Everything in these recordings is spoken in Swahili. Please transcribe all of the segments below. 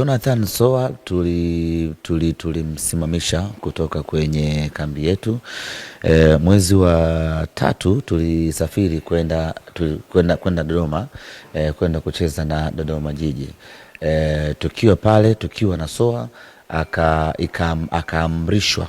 Jonathan Soa tulimsimamisha kutoka kwenye kambi yetu. Mwezi wa 3 tulisafiri kwenda Dodoma, kwenda kucheza na Dodoma Jiji. Tukiwa pale, tukiwa na Soa akaamrishwa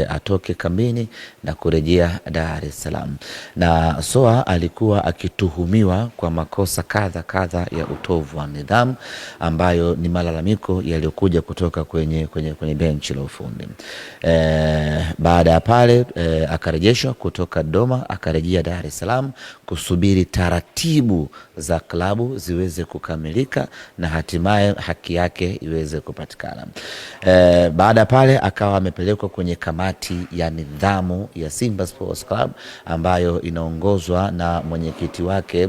atoke kambini na kurejea Dar es Salaam. Na Soa alikuwa akituhumiwa kwa makosa kadha ya utovu wa nidhamu, ambayo ni malalamiko yaliyokuja kutoka kwenye benchi la ufundi. Baada ya pale akarejeshwa kutoka Dodoma, akarejea Dar es Salaam kusubiri taratibu za klabu ziweze kukamilika na hatimaye haki yake iweze kupatikana. Baada pale akawa amepelekwa kwenye kamati ya nidhamu ya Simba Sports Club ambayo inaongozwa na mwenyekiti wake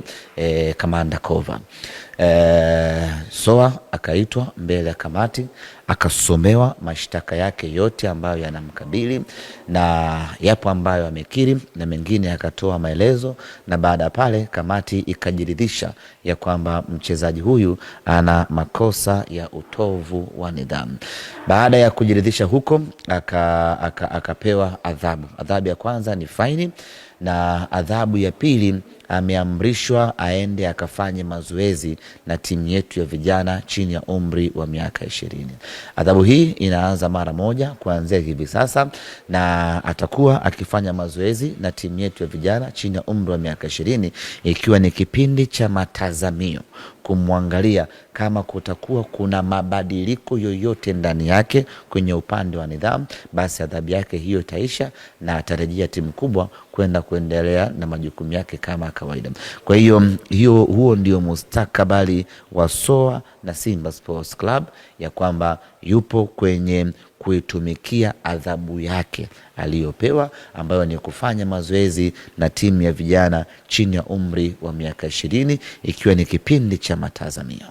Kamanda Kova. Soa akaitwa mbele ya kamati, akasomewa mashtaka yake yote ambayo yanamkabili, na yapo ambayo amekiri na mengine akatoa maelezo. Na baada pale kamati ikajiridhisha ya kwamba mchezaji huyu ana makosa ya utovu wa nidhamu. Baada ya kujiridhisha huko akapewa adhabu. Adhabu ya kwanza ni faini, na adhabu ya pili ameamrishwa aende akafanye mazoezi na timu yetu ya vijana chini ya umri wa miaka 20. Adhabu hii inaanza mara moja kuanzia hivi sasa, na atakuwa akifanya mazoezi na timu yetu ya vijana chini ya umri wa miaka 20, ikiwa ni kipindi cha matazamio kumwangalia kama kutakuwa kuna mabadiliko yoyote ndani yake kwenye upande wa nidhamu, basi adhabu yake hiyo itaisha na atarejea timu kubwa kuendelea na majukumu yake kama kawaida. Kwa hiyo huo ndio mustakabali wa Soa na Simba Sports Club, ya kwamba yupo kwenye kuitumikia adhabu yake aliyopewa, ambayo ni kufanya mazoezi na timu ya vijana chini ya umri wa miaka 20, ikiwa ni kipindi cha matazamio.